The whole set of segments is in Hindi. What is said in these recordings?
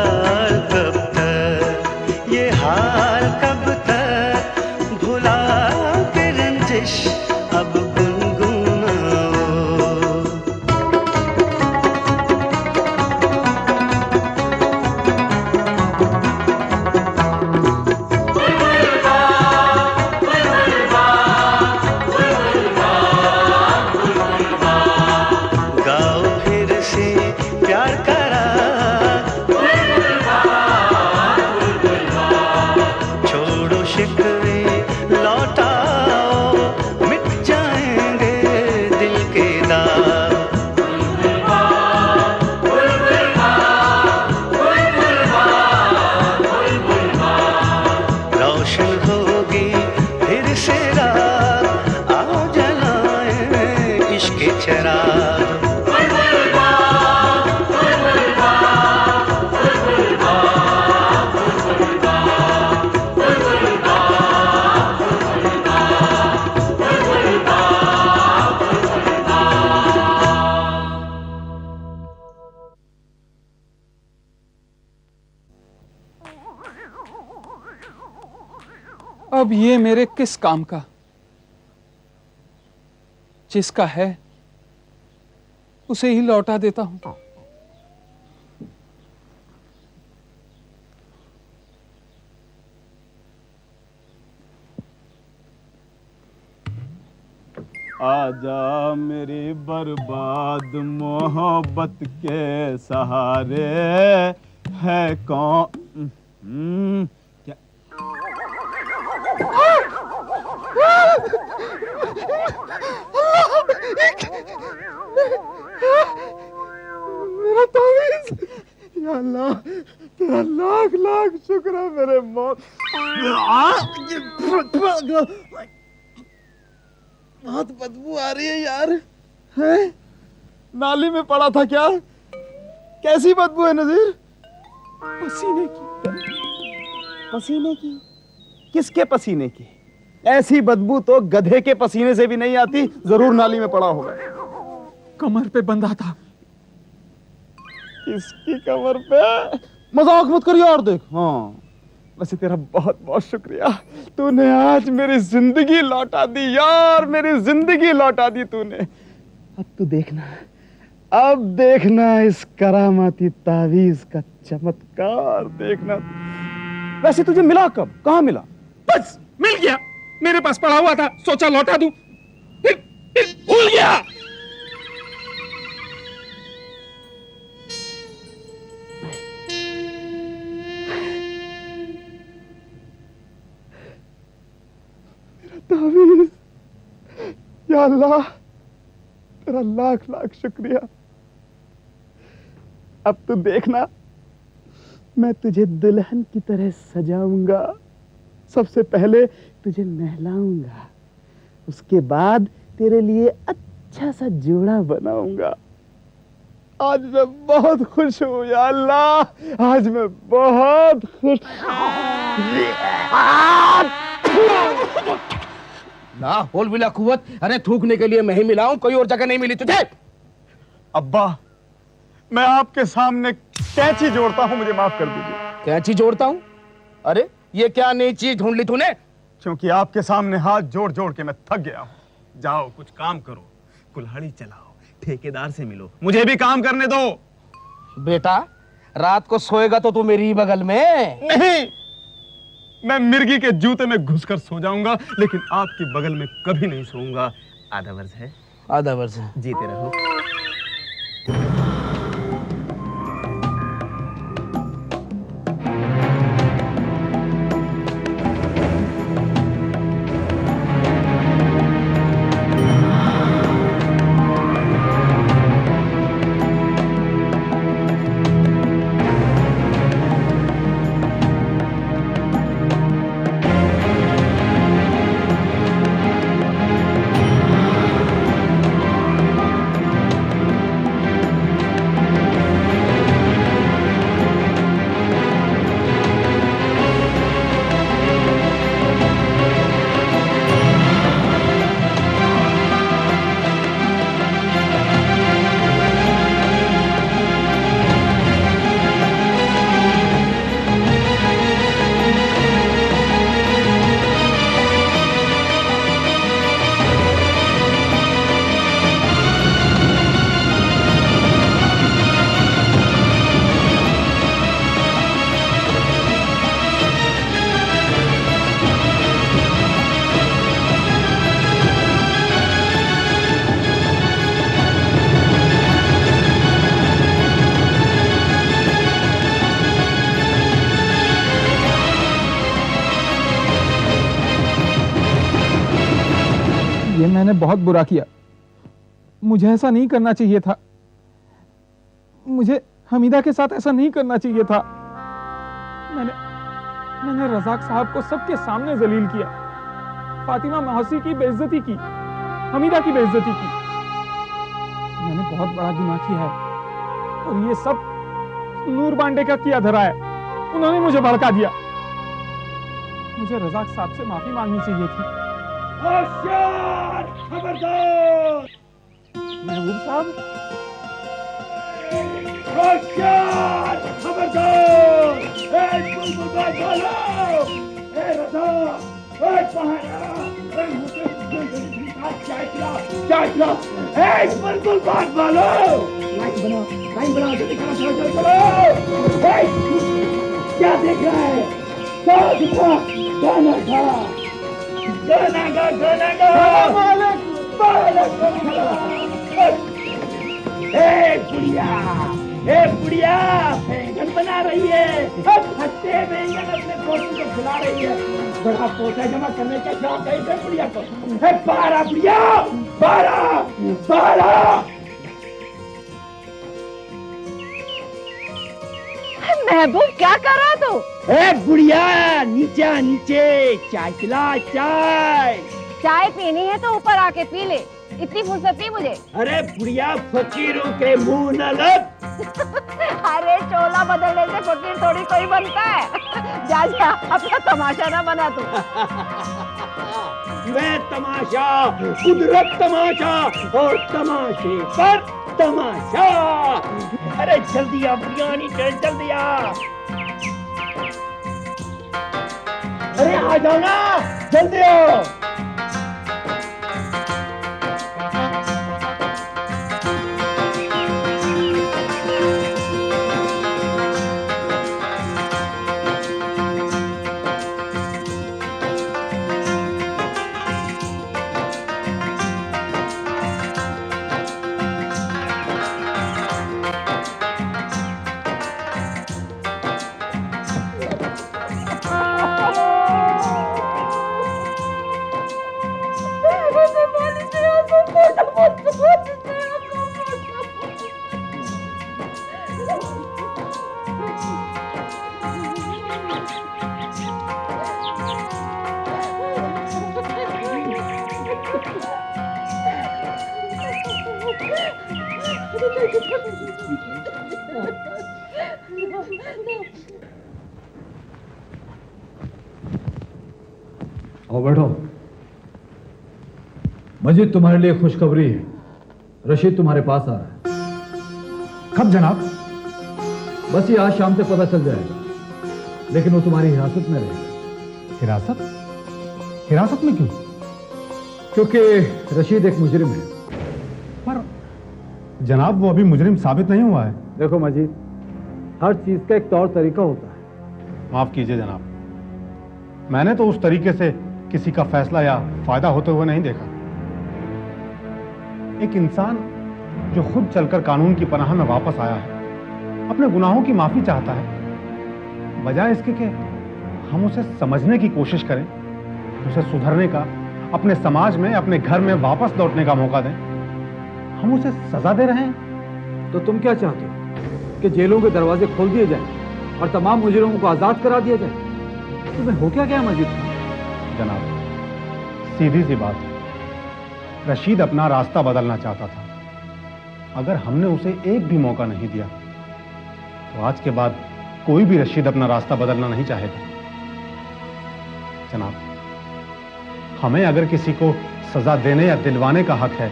हाल कब तक, ये हाल कब तक, भुला के रंजिश अब गुनगुनाओ। गाओ फिर से प्यार का राग, छोड़ो शिकवे लौटाओ, मिट जाएंगे दिल के दाग। रोशन होगी फिर से रात, आओ जलाएं इश्क के चिराग। अब ये मेरे किस काम का? जिसका है उसे ही लौटा देता हूं। आजा मेरी बर्बाद मोहब्बत के सहारे, है कौन क्या? मेरा तावीज़, या अल्लाह तेरा लाख लाख शुक्र है मेरे मौत। बहुत बदबू आ रही है यार। है नाली में पड़ा था क्या? कैसी बदबू है नजीर? पसीने की। पसीने की? किसके पसीने की? ऐसी बदबू तो गधे के पसीने से भी नहीं आती। जरूर नाली में पड़ा होगा। कमर पे बंधा था। किसकी कमर पे? मजाक मत कर यार। देख, हाँ वैसे तेरा बहुत बहुत शुक्रिया। तूने आज मेरी जिंदगी लौटा दी यार, मेरी जिंदगी लौटा दी तूने। अब तू देखना, अब देखना इस करामाती तावीज का चमत्कार देखना। वैसे तुझे मिला कब? कहाँ मिला? बस मिल गया, मेरे पास पड़ा हुआ था, सोचा लौटा दूं, फिर भूल गया। तावीज़, या अल्लाह तेरा लाख लाख शुक्रिया। अब तू देखना, मैं तुझे दुल्हन की तरह सजाऊंगा। सबसे पहले तुझे नहलाऊंगा, उसके बाद तेरे लिए अच्छा सा जोड़ा बनाऊंगा। आज मैं बहुत खुश हूँ या अल्लाह, आज मैं बहुत खुश। ना होल बिला कुवत, अरे थूकने के लिए मैं ही मिला हूं, कोई और जगह नहीं मिली तुझे। अब्बा, मैं आपके सामने कैंची जोड़ता हूं, मुझे माफ कर दीजिए। कैंची जोड़ता हूं? अरे ये क्या नई चीज ढूंढ ली तूने? क्योंकि आपके सामने हाथ जोड़ जोड़ के मैं थक गया हूं। जाओ कुछ काम करो, कुल्हाड़ी चलाओ, ठेकेदार से मिलो, मुझे भी काम करने दो। बेटा रात को सोएगा तो तू मेरी ही बगल में। नहीं, मैं मिर्गी के जूते में घुसकर सो जाऊंगा, लेकिन आपकी बगल में कभी नहीं सोऊंगा। आधा वर्ष है? आधा वर्ष है। जीते रहो। ये मैंने बहुत बुरा किया। मुझे ऐसा नहीं करना चाहिए था। मुझे हमीदा के साथ ऐसा नहीं करना चाहिए था। मैंने रजाक साहब को सबके सामने जलील किया। फातिमा मौसी की बेइज्जती की, हमीदा की बेइज्जती की। मैंने बहुत बड़ा गुनाह किया है और ये सब नूर बांडे का किया धरा है। उन्होंने मुझे भड़का दिया। मुझे रजाक साहब से माफी मांगनी चाहिए थी। होशियार, खबरदार! महबूब साहब, होशियार, खबरदार! बुलबुल बाज वालो! रजा! पहाड़ा! चाय पिला! बुलबुल बाज वालो! लाइन बना, जल्दी करो, चलो! क्या देख रहा है? गाना गा! बुढ़िया बैंगन बना रही है। खट्टे बैंगन अपने पोती को खिला रही है। बड़ा पोता जमा करने का शौक है इसे बुढ़िया को। बारह बुढ़िया, बारह। महबूब क्या कर रहा तू? बुढ़िया नीचे नीचे चाय पिला, चाय। चाय पीनी है तो ऊपर आके पी ले, इतनी फुर्सत नहीं मुझे। अरे बुढ़िया फकीरों के मुंह न लग। अरे चोला बदलने से फकीर थोड़ी कोई बनता है। जा जा, अपना तमाशा ना बना तू। मैं तमाशा, कुदरत तमाशा और तमाशे पर तमाशा। अरे जल्दी आ बिरयानी, जल्दी आ। अरे आ जाओ ना, जल्दी आओ। आओ बैठो। मजीद तुम्हारे लिए खुशखबरी है। रशीद तुम्हारे पास आ रहा है। कब जनाब? बस ये आज शाम तक पता चल जाएगा, लेकिन वो तुम्हारी हिरासत में रहेगा। हिरासत? हिरासत में क्यों? क्योंकि रशीद एक मुजरिम है। पर जनाब वो अभी मुजरिम साबित नहीं हुआ है। देखो मजीद, हर चीज का एक तौर तरीका होता है। माफ कीजिए जनाब, मैंने तो उस तरीके से किसी का फैसला या फायदा होते हुए नहीं देखा। एक इंसान जो खुद चलकर कानून की पनाह में वापस आया है, अपने गुनाहों की माफी चाहता है, बजाय इसके कि हम उसे समझने की कोशिश करें, उसे सुधरने का, अपने समाज में, अपने घर में वापस लौटने का मौका दें, हम उसे सजा दे रहे हैं। तो तुम क्या चाहते हो कि जेलों के दरवाजे खोल दिए जाएं और तमाम मुजरिमों को आजाद करा दिया जाए? तुम्हें हो क्या मजीद? जनाब, सीधी सी बात है, रशीद अपना रास्ता बदलना चाहता था। अगर हमने उसे एक भी मौका नहीं दिया तो आज के बाद कोई भी रशीद अपना रास्ता बदलना नहीं चाहेगा। जनाब, हमें अगर किसी को सजा देने या दिलवाने का हक है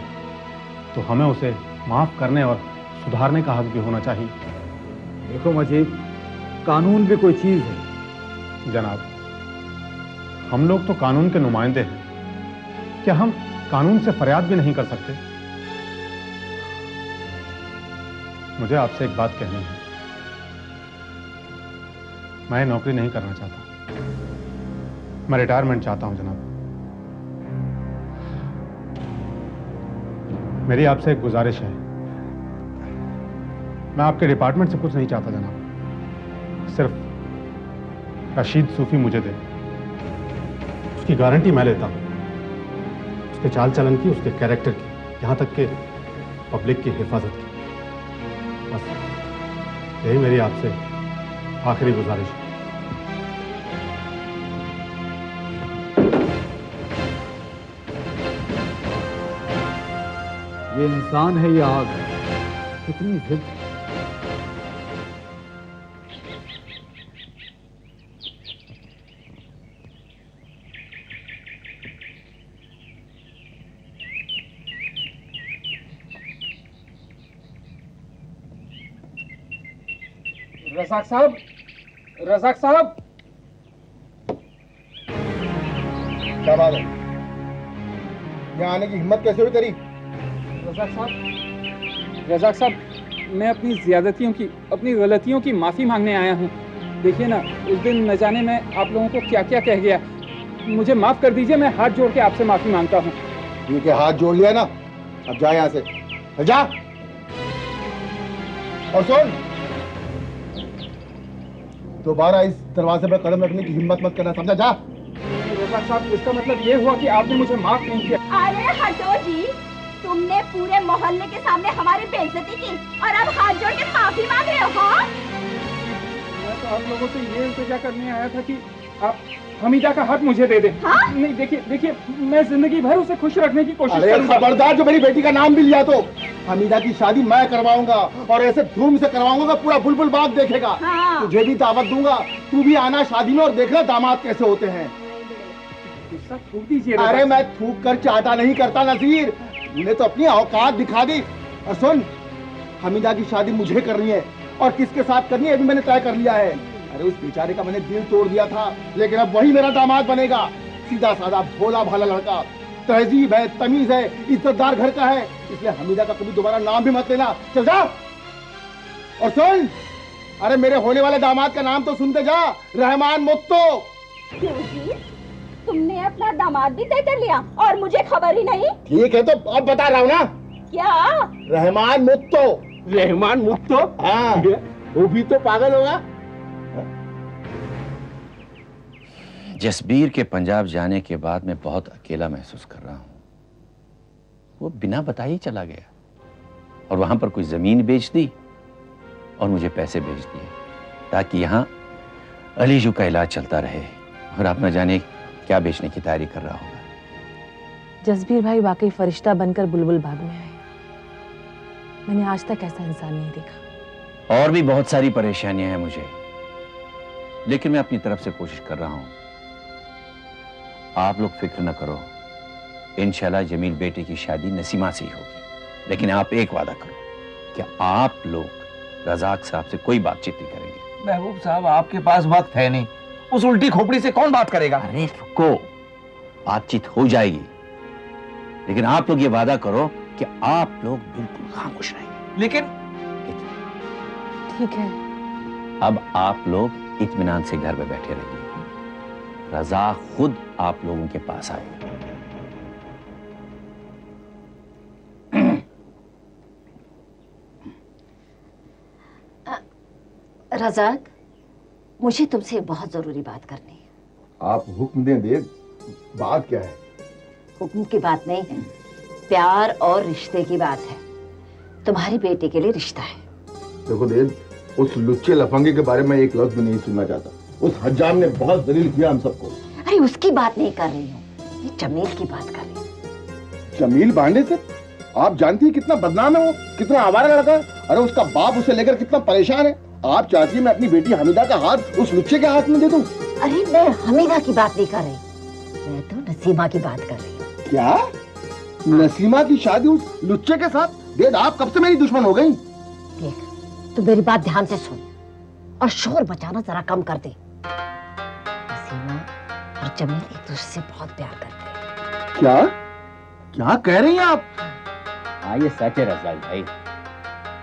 तो हमें उसे माफ करने और सुधारने का हक भी होना चाहिए। देखो मजीद, कानून भी कोई चीज है। जनाब, हम लोग तो कानून के नुमाइंदे हैं, क्या हम कानून से फरियाद भी नहीं कर सकते? मुझे आपसे एक बात कहनी है। मैं नौकरी नहीं करना चाहता, मैं रिटायरमेंट चाहता हूं जनाब। मेरी आपसे एक गुजारिश है। मैं आपके डिपार्टमेंट से कुछ नहीं चाहता जनाब, सिर्फ रशीद सूफी मुझे दे, उसकी गारंटी मैं लेता हूं। उसके चाल चलन की, उसके कैरेक्टर की, यहाँ तक कि पब्लिक की हिफाजत की। बस यही मेरी आपसे आखिरी गुजारिश है। ये इंसान है या आग है? कितनी जिद। रज़ाक साहब, रज़ाक साहब। क्या बात है? यहाँ आने की हिम्मत कैसे हुई तेरी? रज़ाक साहब, मैं अपनी ज़्यादतियों की, अपनी गलतियों की माफ़ी मांगने आया हूँ। देखिए ना, उस दिन न जाने मैं आप लोगों को क्या क्या कह गया। मुझे माफ़ कर दीजिए, मैं हाथ जोड़ के आपसे माफ़ी मांगता हूँ। ठीक है, हाथ जोड़ लिया ना, अब जा यहाँ से, जा। और सुन, दोबारा इस दरवाजे पर कदम रखने की हिम्मत मत करना, समझा? जा। रज़ाक साहब, इसका मतलब ये हुआ कि आपने मुझे माफ़ नहीं किया। अरे हटो जी, तुमने पूरे मोहल्ले के सामने हमारी बेइज्जती की और अब हाथ जोड़ के माफी मांग रहे हो? हाँ? मैं तो आप लोगों से ये इल्तिजा करने आया था कि आप हमीदा का हक मुझे दे दें। हाँ? नहीं, देखिए, मैं जिंदगी भर उसे खुश रखने की कोशिश अरे करूंगा। खबरदार, जो मेरी बेटी का नाम भी लिया तो हमीदा की शादी मैं करवाऊंगा और ऐसे धूम से करवाऊंगा, पूरा बुलबुल बाग देखेगा। हाँ। तुझे भी दावत दूंगा, तू भी आना शादी में और देखना दामाद कैसे होते हैं। गुस्सा थूक दीजिए। अरे मैं थूक कर चाटा नहीं करता नसीर, तूने तो अपनी औकात दिखा दी। और सुन, हमीदा की शादी मुझे करनी है और किसके साथ करनी है भी मैंने तय कर लिया है। अरे उस बेचारे का मैंने दिल तोड़ दिया था, लेकिन अब वही मेरा दामाद बनेगा। सीधा साधा भोला भाला लड़का, तहजीब है, तमीज है, इज्जतदार घर का है, इसलिए हमीदा का कभी दोबारा नाम भी मत लेना। चल जा। और सुन, अरे मेरे होने वाले दामाद का नाम तो सुनते जा, रहमान मुत्तो। क्यों जी? तुमने अपना दामाद भी तय कर लिया और मुझे खबर ही नहीं? ठीक है, तो अब बता रहा हूँ ना। क्या? रहमान मुत्तो। रहमान मुफ्तो? हाँ, वो भी तो पागल होगा। जसबीर के पंजाब जाने के बाद मैं बहुत अकेला महसूस कर रहा हूं। वो बिना बताए ही चला गया और वहां पर कोई जमीन बेच दी और मुझे पैसे भेज दिए ताकि यहां अलीजू का इलाज चलता रहे, और आप न जाने क्या बेचने की तैयारी कर रहा होगा। जसबीर भाई वाकई फरिश्ता बनकर बुलबुल बाग में आए। मैंने आज तक ऐसा इंसान नहीं देखा। और भी बहुत सारी परेशानियां हैं मुझे, लेकिन मैं अपनी तरफ से कोशिश कर रहा हूं। आप लोग फिक्र न करो, इंशाल्लाह जमील बेटे की शादी नसीमा से ही होगी। लेकिन आप एक वादा करो कि आप लोग रज़ाक साहब से कोई बातचीत नहीं करेंगे। महबूब साहब, आपके पास वक्त है नहीं, उस उल्टी खोपड़ी से कौन बात करेगा? अरे रुको, बातचीत हो जाएगी, लेकिन आप लोग ये वादा करो कि आप लोग बिल्कुल खामोश रहेंगे। लेकिन ठीक है। अब आप लोग इत्मीनान से घर में बैठे रहिए, रज़ा खुद आप लोगों के पास आएगा। रज़ाक, मुझे तुमसे बहुत जरूरी बात करनी है। आप हुक्म दें देव, बात क्या है? हुक्म की बात नहीं है, प्यार और रिश्ते की बात है। तुम्हारी बेटे के लिए रिश्ता है। देखो देव, उस लुच्चे लफंगे के बारे में एक लफ्ज भी नहीं सुनना चाहता। उस हज्जाम ने बहुत दलील किया हम सबको। अरे उसकी बात नहीं कर रही हूँ, ये जमील की बात कर रही हूँ। जमील बांडे से? आप जानती है कितना बदनाम है वो, कितना आवारा लड़का है। अरे उसका बाप उसे लेकर कितना परेशान है। आप चाहती है मैं अपनी बेटी हमीदा का हाथ उस लुच्चे के हाथ में दे दूं? अरे मैं हमीदा की बात नहीं कर रही, मैं तो नसीमा की बात कर रही हूँ। क्या? नसीमा की शादी उस लुच्चे के साथ? देद, आप कब से मेरी दुश्मन हो गई? देख, तू मेरी बात ध्यान से सुन और शोर बचाना जरा कम कर दे। नसीमा और जमील एक दूसरे से बहुत प्यार करते हैं। क्या? क्या कह रही हैं आप? हाँ, ये सच है रज़ाक भाई,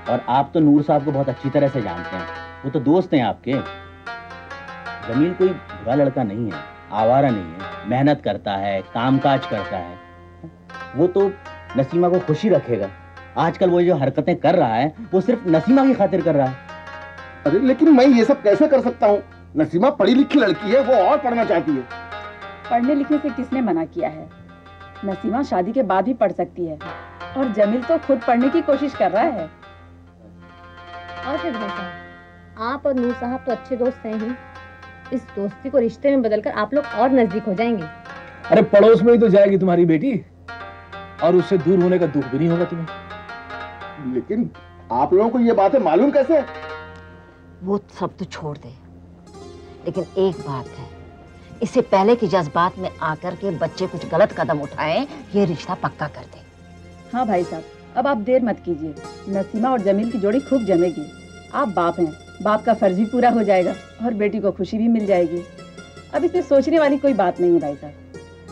और आप तो नूर साहब को बहुत अच्छी तरह से जानते हैं। वो तो दोस्त हैं आपके। जमील कोई बुरा लड़का नहीं है, आवारा नहीं है, मेहनत करता है, कामकाज करता है। वो तो नसीमा को खुशी रखेगा। आजकल वो जो हरकतें कर रहा है वो सिर्फ नसीमा की खातिर कर रहा है। अरे लेकिन मैं ये सब कैसे कर सकता हूँ? नसीमा पढ़ी लिखी लड़की है, वो और पढ़ना चाहती है। पढ़ने लिखने से किसने मना किया है? नसीमा शादी के बाद भी पढ़ सकती है और जमील तो खुद पढ़ने की कोशिश कर रहा है। और फिर भाई साहब, आप और नूर साहब तो अच्छे दोस्त हैं ही। इस दोस्ती को रिश्ते में बदलकर आप लोग और नजदीक हो जाएंगे। अरे पड़ोस में ही तो जाएगी तुम्हारी बेटी, और उससे दूर होने का दुख भी नहीं होगा तुम्हें। लेकिन आप लोगों को ये बातें मालूम कैसे? वो सब तो छोड़ दे, लेकिन एक बात है, इससे पहले कि जज्बात में आकर के बच्चे कुछ गलत कदम उठाएं, ये रिश्ता पक्का कर दे। हाँ भाई साहब, अब आप देर मत कीजिए। नसीमा और जमील की जोड़ी खूब जमेगी। आप बाप हैं, बाप का फर्ज भी पूरा हो जाएगा और बेटी को खुशी भी मिल जाएगी। अब इसमें सोचने वाली कोई बात नहीं है भाई साहब,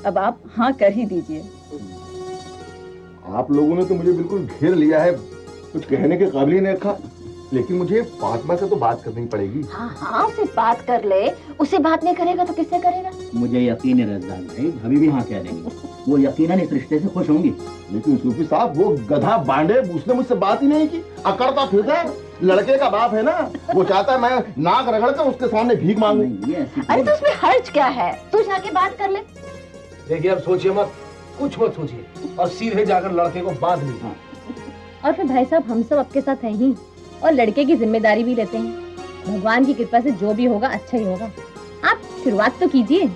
अब आप हाँ कर ही दीजिए। आप लोगों ने तो मुझे बिल्कुल घेर लिया है, कुछ कहने के काबिल ही नहीं रखा। लेकिन मुझे फातिमा से तो बात करनी पड़ेगी। हाँ हाँ, उससे बात कर ले। उससे बात नहीं करेगा तो किससे करेगा? मुझे यकीन है रज़ाक भाई, भाभी भी हाँ कह देंगी। वो यकीनन इस रिश्ते से खुश होंगी। लेकिन सूफी साहब, वो गधा बांडे, उसने मुझसे बात ही नहीं की। अकड़ता फिर है, लड़के का बाप है ना, वो चाहता है मैं नाक रगड़ कर उसके सामने भीख मांगू। अरे तो उसमें हर्ज क्या है? तू जाके बात कर ले। देखिए अब सोचिए मत, कुछ मत सोचिए और सीधे जाकर लड़के को बांध लीजिए। और फिर भाई साहब, हम सब आपके साथ हैं ही और लड़के की जिम्मेदारी भी लेते हैं। भगवान की कृपा से जो भी होगा अच्छा ही होगा। आप शुरुआत तो कीजिए।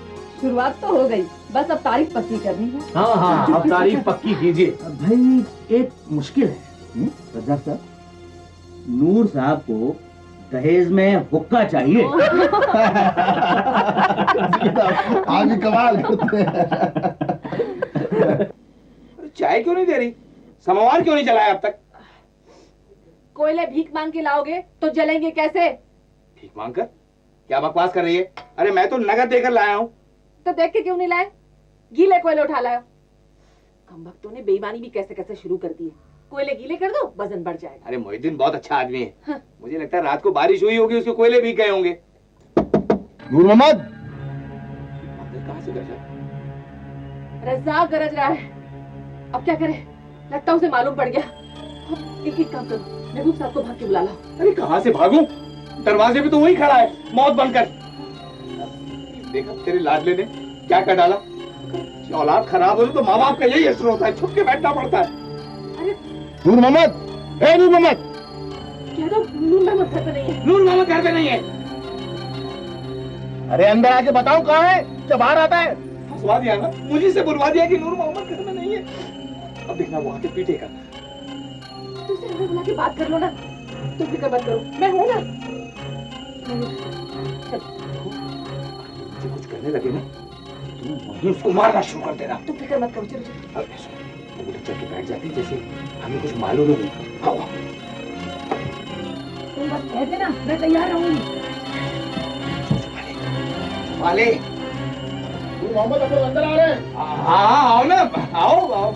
शुरुआत तो हो गई, बस अब तारीख पक्की करनी है। हाँ हाँ, अब तारीख पक्की कीजिए। भाई एक मुश्किल है रज़ाक साहब, नूर साहब को दहेज में हुक्का चाहिए। आगे कमाल करते हैं। चाय क्यों नहीं दे रही? समोवार क्यों नहीं जलाया अब तक? कोयले भीख मांग के लाओगे तो जलेंगे कैसे? भीख मांग कर? क्या बकवास कर रही है? अरे मैं तो नगद देकर लाया हूँ। तो देख के क्यों नहीं लाए? गीले कोयले उठा लाओ। कमबख्तों ने बेईमानी भी कैसे कैसे शुरू कर दी है। कोयले गीले कर दो, वजन बढ़ जाएगा। अरे मोहिद्दीन बहुत अच्छा आदमी है। हाँ। मुझे लगता है रात को बारिश हुई होगी, उसके कोयले भीग गए होंगे। नूर मोहम्मद, कहाँ से गरजा? रज़ाक गरज रहा है। अब क्या करें? लगता उसे मालूम पड़ गया। एक काम करो, महबूब साहब को भाग के बुला लाओ। अरे कहाँ से भागूं? दरवाजे पे तो वही खड़ा है, मौत बनकर। देखा तेरे लाडले ने क्या कर डाला? औलाद खराब हो तो माँ बाप का यही असर होता है, छुप के बैठना पड़ता है। अरे नूर मोहम्मद, ए नूर मोहम्मद, कह दो नूर मोहम्मद घर पे नहीं है। नूर मोहम्मद घर पे नहीं है। अरे अंदर आके बताओ कहाँ है, जब बाहर आता है। फंसवा दिया ना, मुझे से बुलवा दिया कि नूर मोहम्मद घर में नहीं है। अब देखना वो आके पीटेगा। तुझसे अंदर बुला के बात कर लो ना। तुम फिक्र मत करो, मैं हूँ ना। जो कुछ करने लगे ना, तुम वहीं उसको मारना शुरू कर देना। तुम फिक्र मत करो, चलो चलो। अब सुनो, वो चल के बैठ जाती जैसे हमें कुछ मालूम नहीं। आओ तुम बस कह देना, मैं तैयार रहूंगी। वाले नूर मोहम्मद अब लोग अंदर आ रहे हैं। हाँ आओ ना, आओ आओ।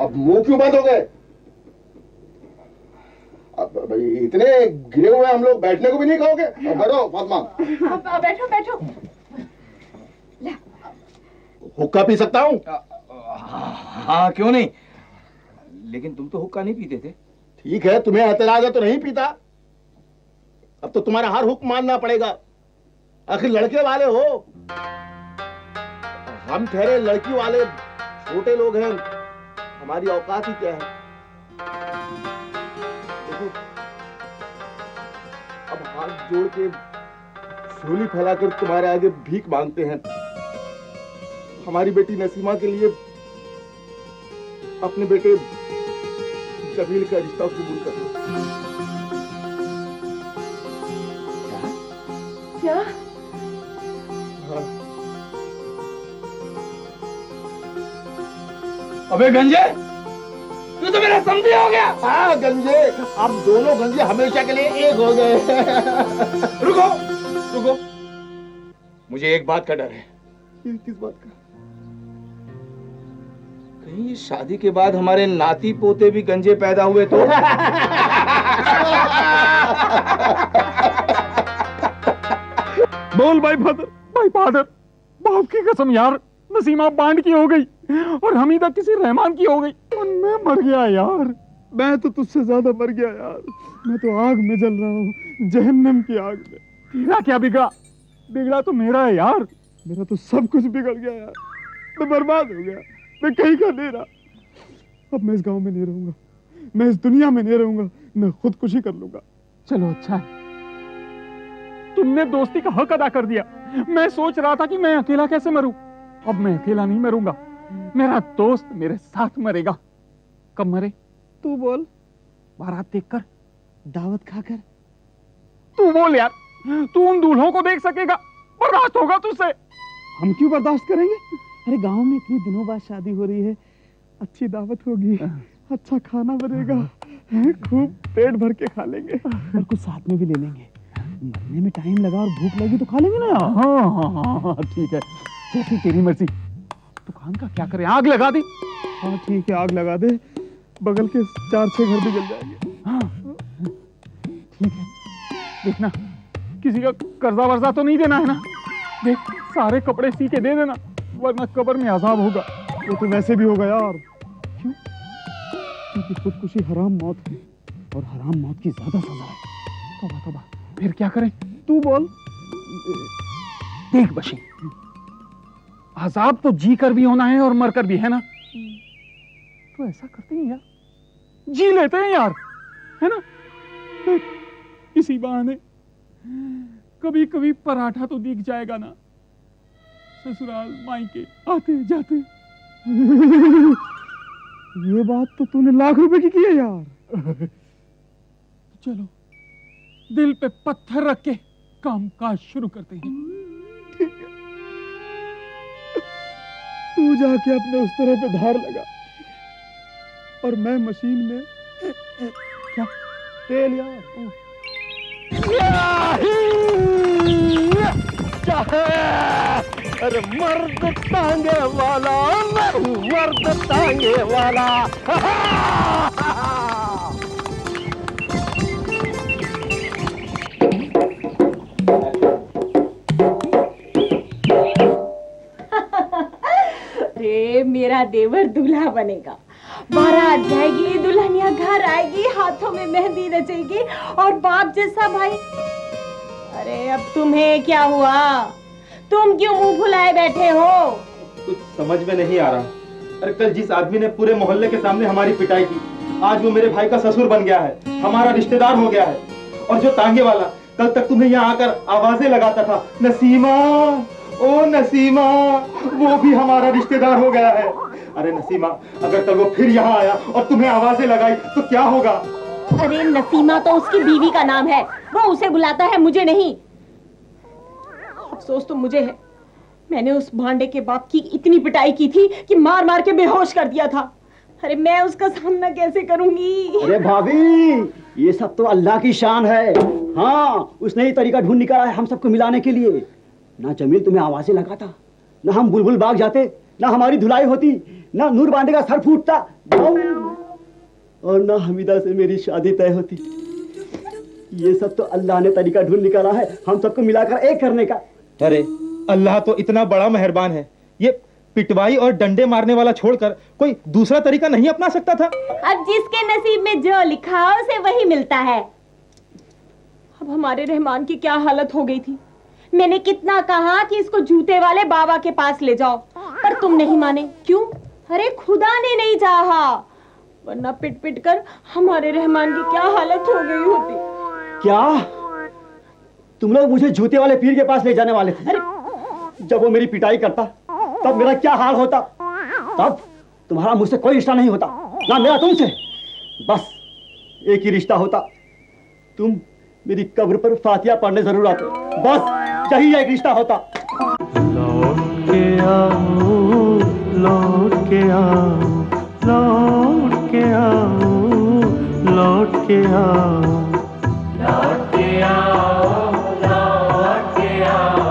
अब मुंह क्यों बंद हो गए? अब इतने गिरे हुए हम लोग, बैठने को भी नहीं कहोगे? बैठो फातिमा। बैठो बैठो। हुक्का पी सकता हूँ? हाँ क्यों नहीं, लेकिन तुम तो हुक्का नहीं पीते थे। ठीक है, तुम्हें एतराज है तो नहीं पीता। अब तो तुम्हारा हर हुक्म मानना पड़ेगा, आखिर लड़के वाले हो। हम ठहरे लड़की वाले छोटे लोग हैं, हमारी औकात ही क्या है। देखो, अब हाथ जोड़ के झोली फैलाकर तुम्हारे आगे भीख मांगते हैं। हमारी बेटी नसीमा के लिए अपने बेटे जमील का रिश्ता कबूल कर लो। क्या? हाँ। अबे गंजे, तू तो मेरा समझी हो गया। हाँ गंजे, अब दोनों गंजे हमेशा के लिए एक हो गए। रुको रुको, मुझे एक बात का डर है। किस बात का? कहीं शादी के बाद हमारे नाती पोते भी गंजे पैदा हुए तो? बोल भाई फादर, बाप की कसम यार, नसीमा बांड की हो गई और हमीदा किसी रहमान की हो गई और मैं मर गया यार। मैं तो तुझसे ज्यादा मर गया यार। मैं तो आग में जल रहा हूँ, जहन्नम की आग में। तेरा क्या बिगड़ा? बिगड़ा तो मेरा है यार। मेरा तो सब कुछ बिगड़ गया यार, मैं बर्बाद हो गया, मैं कहीं का नहीं रहा। अब मैं इस गांव में नहीं रहूंगा, मैं इस दुनिया में नहीं रहूंगा, मैं खुदकुशी कर लूंगा। चलो अच्छा है, तुमने दोस्ती का हक अदा कर दिया। मैं सोच रहा था कि मैं अकेला कैसे मरूं। अब मैं अकेला नहीं मरूंगा, मेरा दोस्त मेरे साथ मरेगा। कब मरे? तू बोल। बारात देखकर, दावत खाकर। तू बोल यार, तू उन दूल्हों को देख सकेगा? बर्दाश्त होगा तुझसे? हम क्यों बर्दाश्त करेंगे? अरे गांव में इतने दिनों बाद शादी हो रही है, अच्छी दावत होगी, अच्छा खाना बनेगा, खूब पेट भर के खा लेंगे और कुछ साथ में भी ले लेंगे। मरने में टाइम लगा और भूख लगी तो खा लेंगे ना यार। हाँ, ठीक है, जैसी तेरी मर्जी। दुकान का क्या करें, आग लगा दे? हाँ ठीक है, आग लगा दे, बगल के 4-6 घर भी जल जाएंगे। हाँ ठीक है, देखना किसी का कर्जा वर्जा तो नहीं देना है ना? देख, सारे कपड़े सी के दे देना, वरना कब्र में अजाब होगा। वो तो वैसे भी होगा यार। क्यों? क्योंकि खुदकुशी हराम मौत है और हराम मौत की ज्यादा सजा है। तौबा तौबा, फिर क्या करें? तू बोल। देख बशी, अजाब तो जी कर भी होना है और मर कर भी, है ना? तो ऐसा करते हैं यार, जी लेते हैं यार, है ना? इसी बहाने कभी कभी पराठा तो दिख जाएगा ना, ससुराल मायके आते जाते। ये बात तो तूने लाख रुपए की है यार। चलो दिल पे पत्थर रख के काम काज शुरू करते हैं। ठीक है, तू जाके अपने उस तरह पे धार लगा और मैं मशीन में क्या तेल यार। अरे मर्द तांगे वाला, मर्द तांगे वाला। अरे मेरा देवर दूल्हा बनेगा, बारात जाएगी, दुल्हनिया घर आएगी, हाथों में मेहंदी रचेगी और बाप जैसा भाई। अरे अब तुम्हें क्या हुआ? तुम क्यों मुंह फुलाए बैठे हो? कुछ समझ में नहीं आ रहा। अरे कल जिस आदमी ने पूरे मोहल्ले के सामने हमारी पिटाई की, आज वो मेरे भाई का ससुर बन गया है, हमारा रिश्तेदार हो गया है। और जो तांगे वाला कल तक तुम्हें यहाँ आकर आवाजें लगाता था, नसीमा ओ नसीमा, वो भी हमारा रिश्तेदार हो गया है। अरे नसीमा, अगर कल वो फिर यहाँ आया और तुम्हें आवाजें लगाई तो क्या होगा? अरे नसीमा तो उसकी बीवी का नाम है, वो उसे बुलाता है, मुझे नहीं। अफसोस तो मुझे है, मैंने उस भांडे के बाप की इतनी पिटाई की थी कि मार मार के बेहोश कर दिया था। अरे मैं उसका सामना कैसे करूंगी? अरे भाभी, ये सब तो अल्लाह की शान है। हाँ, उसने ही तरीका ढूंढ निकाला है हम सबको मिलाने के लिए। ना जमील तुम्हें आवाजें लगाता, ना हम बुलबुल बाग जाते, ना हमारी धुलाई होती, ना नूर बांडे का सर फूटता, और ना हमीदा से मेरी शादी तय होती। ये सब तो अल्लाह ने तरीका ढूंढ निकाला है हम सबको मिलाकर एक करने का। अरे अल्लाह तो इतना बड़ा मेहरबान है, ये पिटवाई और डंडे मारने वाला छोड़कर कोई दूसरा तरीका नहीं अपना सकता था? अब जिसके नसीब में जो लिखा हो उसे वही मिलता है। अब हमारे रहमान की क्या हालत हो गई थी। मैंने कितना कहा कि इसको जूते वाले बाबा के पास ले जाओ, पर तुम नहीं माने। क्यों? अरे खुदा ने नहीं चाहा, वरना पिट पिट कर हमारे रहमान की क्या हालत हो गई होती। क्या तुम लोग मुझे जूते वाले पीर के पास ले जाने वाले थे? जब वो मेरी पिटाई करता तब मेरा क्या हाल होता? तब तुम्हारा मुझसे कोई रिश्ता नहीं होता, ना मेरा तुमसे। बस एक ही रिश्ता होता, तुम मेरी कब्र पर फातिहा पढ़ने जरूर आते। बस यही एक रिश्ता होता। लौट के आओ, लौट के आओ, लौट के आओ, लौट के आओ, लौट के आओ, लौट के आओ,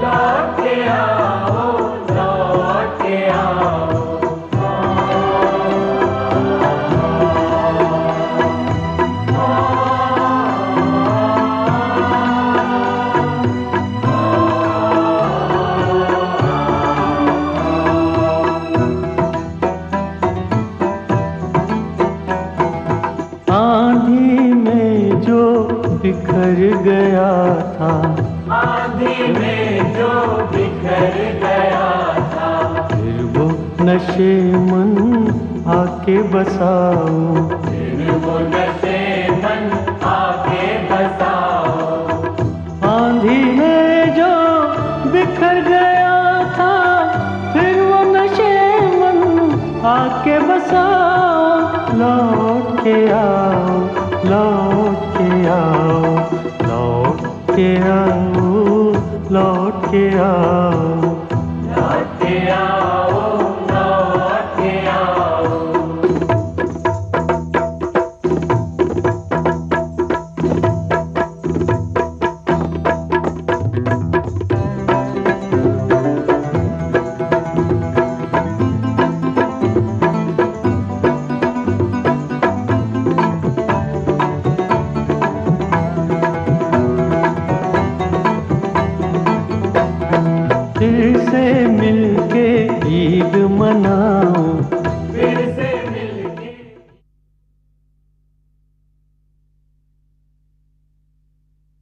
लौट के आओ, लौट के आओ। आंधी में जो बिखर गया था आंधी में जो बिखर गया था, फिर वो नशे मन आके बसाओ, फिर वो नशे मन आके बसाओ। आंधी में जो बिखर गया था, फिर वो नशे मन आके बसाओ। लौट के आओ, लौट के आओ, लौट के आओ, लौट के आओ।